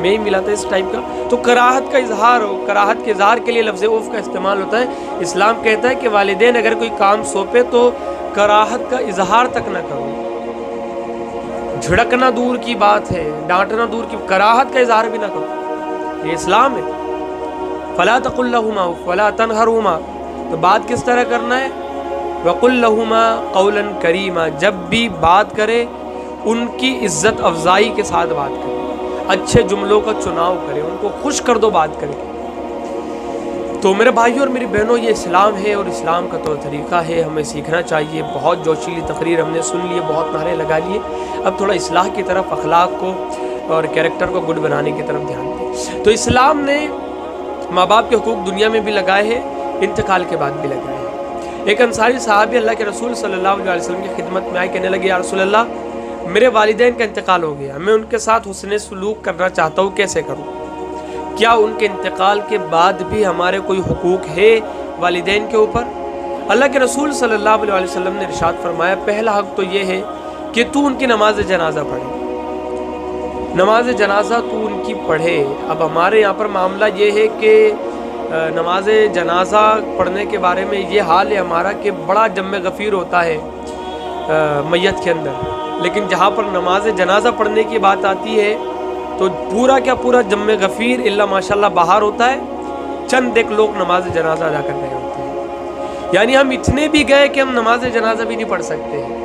میں ہی ملا تھا اس ٹائپ کا. تو کراہت کا اظہار ہو, کراہت کے اظہار کے لیے لفظ اوف کا استعمال ہوتا ہے. اسلام کہتا ہے کہ والدین اگر کوئی کام سونپے تو کراہت کا اظہار تک نہ کرو. جھڑکنا دور کی بات ہے, ڈانٹنا دور کی, کراہت کا اظہار بھی نہ کرو. یہ اسلام ہے. فلا تقل لهما اف ولا تنهرهما. تو بات کس طرح کرنا ہے؟ وقل لهما قولا کریما. جب بھی بات کرے ان کی عزت افزائی کے ساتھ بات کرے, اچھے جملوں کا چناؤ کرے, ان کو خوش کر دو بات کر کے. تو میرے بھائیوں اور میری بہنوں, یہ اسلام ہے اور اسلام کا طور طریقہ ہے, ہمیں سیکھنا چاہیے. بہت جوشیلی تقریر ہم نے سن لی, بہت نعرے لگا لیے. اب تھوڑا اصلاح کی طرف, اخلاق کو اور کیریکٹر کو گڈ بنانے کی طرف دھیان دیں. تو اسلام نے ماں باپ کے حقوق دنیا میں بھی لگائے ہیں, انتقال کے بعد بھی لگائے ہیں. ایک انصاری صحابی اللہ کے رسول صلی اللہ علیہ وسلم کی خدمت میں آئے, کہنے لگے یا رسول اللہ, میرے والدین کا انتقال ہو گیا, میں ان کے ساتھ حسن سلوک کرنا چاہتا ہوں, کیسے کروں؟ کیا ان کے انتقال کے بعد بھی ہمارے کوئی حقوق ہے والدین کے اوپر؟ اللہ کے رسول صلی اللہ علیہ وسلم نے ارشاد فرمایا, پہلا حق تو یہ ہے کہ تو ان کی نماز جنازہ پڑھے. نماز جنازہ تو ان کی پڑھے. اب ہمارے یہاں پر معاملہ یہ ہے کہ نماز جنازہ پڑھنے کے بارے میں یہ حال ہے ہمارا کہ بڑا جم غفیر ہوتا ہے میت کے اندر, لیکن جہاں پر نماز جنازہ پڑھنے کی بات آتی ہے تو پورا کیا پورا جم غفیر الا ماشاءاللہ باہر ہوتا ہے, چند ایک لوگ نماز جنازہ ادا کر رہے ہوتے ہیں. یعنی ہم اتنے بھی گئے کہ ہم نماز جنازہ بھی نہیں پڑھ سکتے ہیں.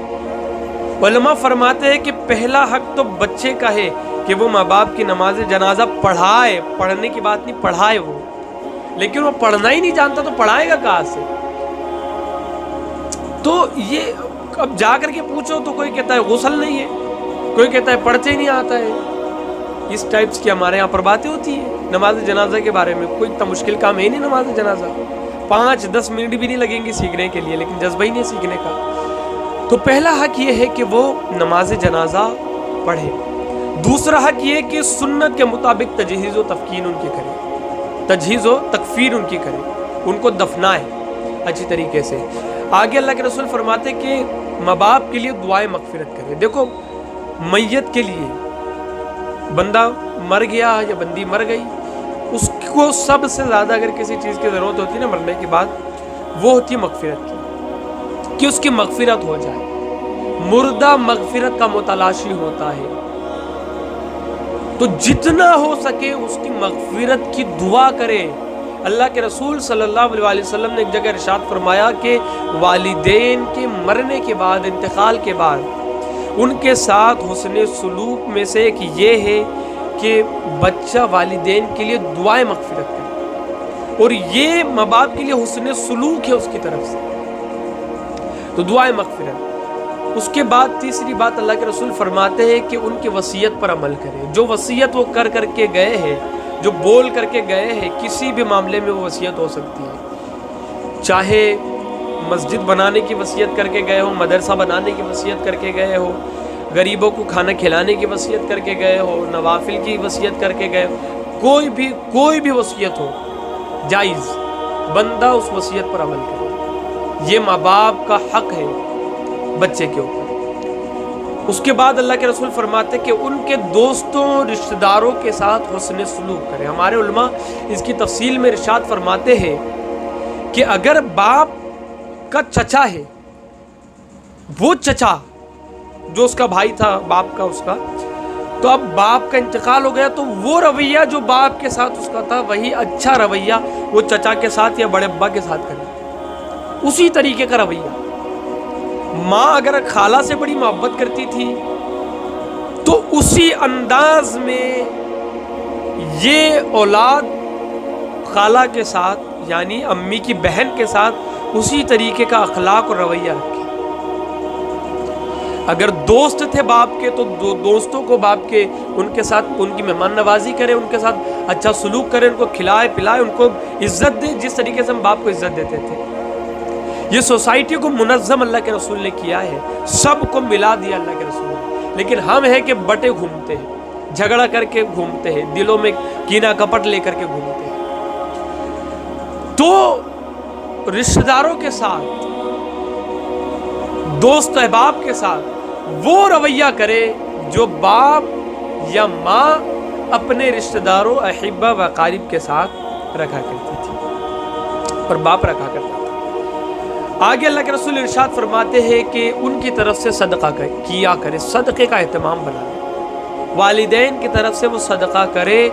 علماء فرماتے ہیں کہ پہلا حق تو بچے کا ہے کہ وہ ماں باپ کی نماز جنازہ پڑھائے. پڑھنے کی بات نہیں, پڑھائے وہ, لیکن وہ پڑھنا ہی نہیں جانتا تو پڑھائے گا کہاں سے؟ تو یہ اب جا کر کے پوچھو تو کوئی کہتا ہے غسل نہیں ہے, کوئی کہتا ہے پڑھتے ہی نہیں آتا ہے. اس ٹائپس کی ہمارے یہاں پر باتیں ہوتی ہیں نماز جنازہ کے بارے میں. کوئی اتنا مشکل کام ہے نہیں نماز جنازہ, 5-10 منٹ بھی نہیں لگیں گے سیکھنے کے لیے, لیکن جذبہ ہی نہیں سیکھنے کا. تو پہلا حق یہ ہے کہ وہ نماز جنازہ پڑھے. دوسرا حق یہ کہ سنت کے مطابق تجہیز و تفکین ان کی کرے, تجہیز و تکفیر ان کی کرے, ان کو دفنائے اچھی طریقے سے. آگے اللہ کے رسول فرماتے کہ ماں باپ کے لیے دعائیں مغفرت کرے. دیکھو میت کے لیے, بندہ مر گیا یا بندی مر گئی, اس کو سب سے زیادہ اگر کسی چیز کی ضرورت ہوتی ہے نا مرنے کے بعد, وہ ہوتی ہے مغفرت کی, کہ اس کی مغفرت ہو جائے. مردہ مغفرت کا متلاشی ہوتا ہے, تو جتنا ہو سکے اس کی مغفرت کی دعا کرے. اللہ کے رسول صلی اللہ علیہ وسلم نے ایک جگہ ارشاد فرمایا کہ والدین کے مرنے کے بعد, انتقال کے بعد, ان کے ساتھ حسن سلوک میں سے ایک یہ ہے کہ بچہ والدین کے لیے دعائیں مغفرت کرے, اور یہ ماں باپ کے لیے حسن سلوک ہے اس کی طرف سے. تو دعائیں مغفرت. اس کے بعد تیسری بات اللہ کے رسول فرماتے ہیں کہ ان کی وصیت پر عمل کرے. جو وصیت وہ کر کے گئے ہیں, جو بول کر کے گئے ہیں, کسی بھی معاملے میں وہ وصیت ہو سکتی ہے. چاہے مسجد بنانے کی وصیت کر کے گئے ہو, مدرسہ بنانے کی وصیت کر کے گئے ہو, غریبوں کو کھانا کھلانے کی وصیت کر کے گئے ہو, نوافل کی وصیت کر کے گئے ہو, کوئی بھی وصیت ہو جائز, بندہ اس وصیت پر عمل کرے. یہ ماں باپ کا حق ہے بچے کے اوپر. اس کے بعد اللہ کے رسول فرماتے کہ ان کے دوستوں رشتہ داروں کے ساتھ حسن سلوک کرے. ہمارے علماء اس کی تفصیل میں ارشاد فرماتے ہیں کہ اگر باپ کا چچا ہے, وہ چچا جو اس کا بھائی تھا باپ کا, اس کا, تو اب باپ کا انتقال ہو گیا, تو وہ رویہ جو باپ کے ساتھ اس کا تھا وہی اچھا رویہ وہ چچا کے ساتھ یا بڑے ابا کے ساتھ کرے, اسی طریقے کا رویہ. ماں اگر خالہ سے بڑی محبت کرتی تھی تو اسی انداز میں یہ اولاد خالہ کے ساتھ یعنی امی کی بہن کے ساتھ اسی طریقے کا اخلاق اور رویہ رکھے. اگر دوست تھے باپ کے تو دوستوں کو باپ کے ان کے ساتھ ان کی مہمان نوازی کرے, ان کے ساتھ اچھا سلوک کرے, ان کو کھلائے پلائے, ان کو عزت دے جس طریقے سے ہم باپ کو عزت دیتے تھے. یہ سوسائٹی کو منظم اللہ کے رسول نے کیا ہے, سب کو ملا دیا اللہ کے رسول نے. لیکن ہم ہیں کہ بٹے گھومتے ہیں, جھگڑا کر کے گھومتے ہیں, دلوں میں کینہ کپٹ لے کر کے گھومتے ہیں. تو رشتہ داروں کے ساتھ, دوست احباب کے ساتھ وہ رویہ کرے جو باپ یا ماں اپنے رشتہ داروں احبہ و اقارب کے ساتھ رکھا کرتی تھی اور باپ رکھا کرتا تھا۔ آگے اللہ کے رسول ارشاد فرماتے ہیں کہ ان کی طرف سے صدقہ کیا کرے، صدقے کا اہتمام بنا لے، والدین کی طرف سے وہ صدقہ کرے۔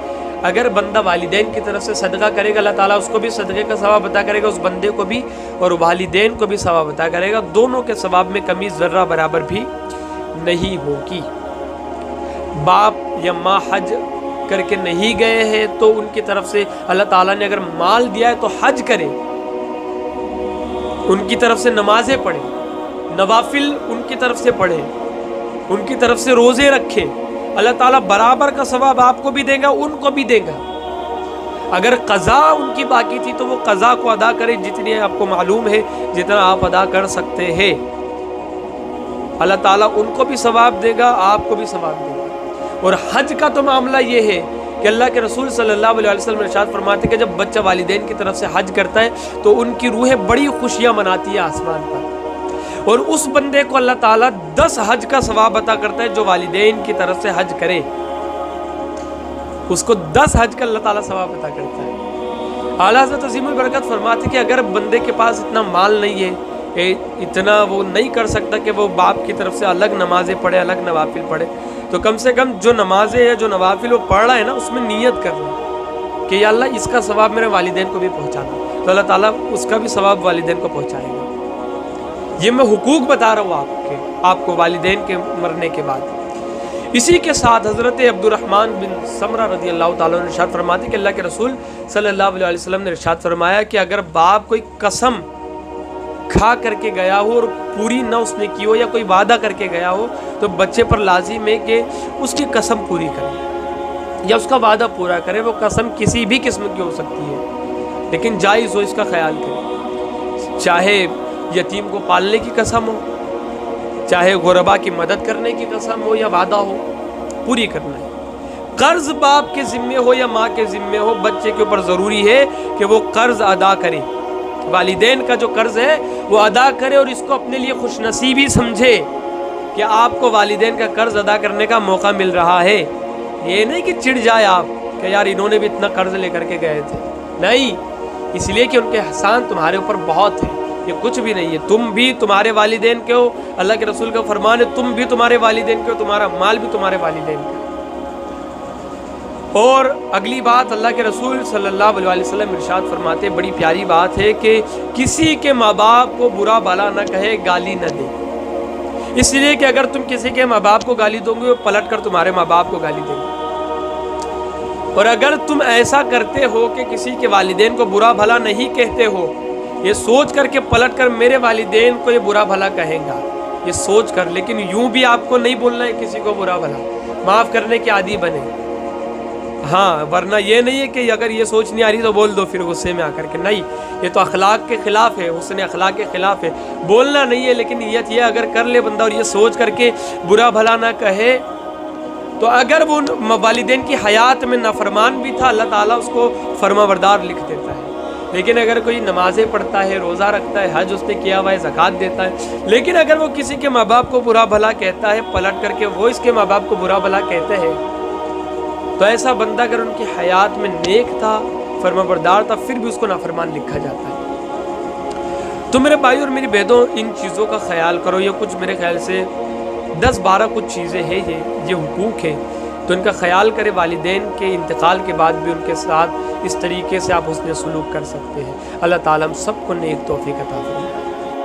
اگر بندہ والدین کی طرف سے صدقہ کرے گا اللہ تعالیٰ اس کو بھی صدقے کا ثواب عطا کرے گا، اس بندے کو بھی اور والدین کو بھی ثواب عطا کرے گا، دونوں کے ثواب میں کمی ذرہ برابر بھی نہیں ہوگی۔ باپ یا ماں حج کر کے نہیں گئے ہیں تو ان کی طرف سے اللہ تعالیٰ نے اگر مال دیا ہے تو حج کرے، ان کی طرف سے نمازیں پڑھیں، نوافل ان کی طرف سے پڑھیں، ان کی طرف سے روزے رکھیں، اللہ تعالیٰ برابر کا ثواب آپ کو بھی دے گا، ان کو بھی دے گا۔ اگر قضا ان کی باقی تھی تو وہ قضا کو ادا کرے، جتنی آپ کو معلوم ہے جتنا آپ ادا کر سکتے ہیں، اللہ تعالیٰ ان کو بھی ثواب دے گا، آپ کو بھی ثواب دے گا۔ اور حج کا تو معاملہ یہ ہے کہ اللہ کے رسول صلی اللہ علیہ وسلم ارشاد فرماتے ہیں کہ جب بچہ والدین کی طرف سے حج کرتا ہے تو ان کی روحیں بڑی خوشیاں مناتی ہے آسمان پر، اور اس بندے کو اللہ تعالیٰ 10 حج کا ثواب عطا کرتا ہے جو والدین کی طرف سے حج کرے، اس کو 10 حج کا اللہ تعالیٰ ثواب عطا کرتا ہے۔ اعلیٰ حضرت عظیم البرکت فرماتے ہیں کہ اگر بندے کے پاس اتنا مال نہیں ہے، اتنا وہ نہیں کر سکتا کہ وہ باپ کی طرف سے الگ نمازیں پڑھے، الگ نوافل پڑھے، تو کم سے کم جو نمازیں ہے، جو نوافل وہ پڑھ رہا ہے نا، اس میں نیت کر رہا ہے کہ یا اللہ اس کا ثواب میرے والدین کو بھی پہنچانا، تو اللہ تعالیٰ اس کا بھی ثواب والدین کو پہنچائے گا۔ یہ میں حقوق بتا رہا ہوں آپ کو والدین کے مرنے کے بعد۔ اسی کے ساتھ حضرت عبد الرحمن بن سمرہ رضی اللہ تعالیٰ نے ارشاد فرماتے کہ اللہ کے رسول صلی اللہ علیہ وسلم نے ارشاد فرمایا کہ اگر باپ کوئی قسم کھا کر کے گیا ہو اور پوری نہ اس نے کی ہو، یا کوئی وعدہ کر کے گیا ہو، تو بچے پر لازم ہے کہ اس کی قسم پوری کرے یا اس کا وعدہ پورا کرے۔ وہ قسم کسی بھی قسم کی ہو سکتی ہے لیکن جائز ہو، اس کا خیال کرے، چاہے یتیم کو پالنے کی قسم ہو، چاہے غربا کی مدد کرنے کی قسم ہو، یا وعدہ ہو، پوری کرنا ہے۔ قرض باپ کے ذمے ہو یا ماں کے ذمے ہو، بچے کے اوپر ضروری ہے کہ وہ قرض ادا کرے، والدین کا جو قرض ہے وہ ادا کرے، اور اس کو اپنے لیے خوش نصیبی سمجھے کہ آپ کو والدین کا قرض ادا کرنے کا موقع مل رہا ہے۔ یہ نہیں کہ چڑ جائے آپ کہ یار انہوں نے بھی اتنا قرض لے کر کے گئے تھے، نہیں، اس لیے کہ ان کے احسان تمہارے اوپر بہت ہے، یہ کچھ بھی نہیں ہے، تم بھی تمہارے والدین کے ہو، اللہ کے رسول کا فرمان ہے تم بھی تمہارے والدین کے ہو، تمہارا مال بھی تمہارے والدین کا۔ اور اگلی بات اللہ کے رسول صلی اللہ علیہ وسلم ارشاد فرماتے، بڑی پیاری بات ہے کہ کسی کے ماں باپ کو برا بھلا نہ کہے، گالی نہ دے، اس لیے کہ اگر تم کسی کے ماں باپ کو گالی دو گے وہ پلٹ کر تمہارے ماں باپ کو گالی دیں گے، اور اگر تم ایسا کرتے ہو کہ کسی کے والدین کو برا بھلا نہیں کہتے ہو، یہ سوچ کر کہ پلٹ کر میرے والدین کو یہ برا بھلا کہیں گا، یہ سوچ کر، لیکن یوں بھی آپ کو نہیں بولنا ہے کسی کو برا بھلا، معاف کرنے کے عادی بنے، ہاں، ورنہ یہ نہیں ہے کہ اگر یہ سوچ نہیں آ رہی تو بول دو پھر غصے میں آ کر کے، نہیں، یہ تو اخلاق کے خلاف ہے، حسن اخلاق کے خلاف ہے، بولنا نہیں ہے، لیکن نیت یہ اگر کر لے بندہ اور یہ سوچ کر کے برا بھلا نہ کہے، تو اگر وہ والدین کی حیات میں نافرمان بھی تھا اللہ تعالیٰ اس کو فرما بردار لکھ دیتا ہے۔ لیکن اگر کوئی نمازیں پڑھتا ہے، روزہ رکھتا ہے، حج اس نے کیا ہوا ہے، زکوٰۃ دیتا ہے، لیکن اگر وہ کسی کے ماں باپ کو برا بھلا کہتا ہے، پلٹ کر کے وہ اس کے ماں باپ کو برا بھلا کہتے ہیں، تو ایسا بندہ اگر ان کی حیات میں نیک تھا، فرما بردار تھا، پھر بھی اس کو نافرمان لکھا جاتا ہے۔ تو میرے بھائی اور میری بہنوں، ان چیزوں کا خیال کرو، یہ کچھ میرے خیال سے 10-12 کچھ چیزیں ہیں، یہ حقوق ہیں، تو ان کا خیال کرے۔ والدین کے انتقال کے بعد بھی ان کے ساتھ اس طریقے سے آپ حسن سلوک کر سکتے ہیں۔ اللہ تعالیٰ ہم سب کو نیک توفیق عطا فرمائے۔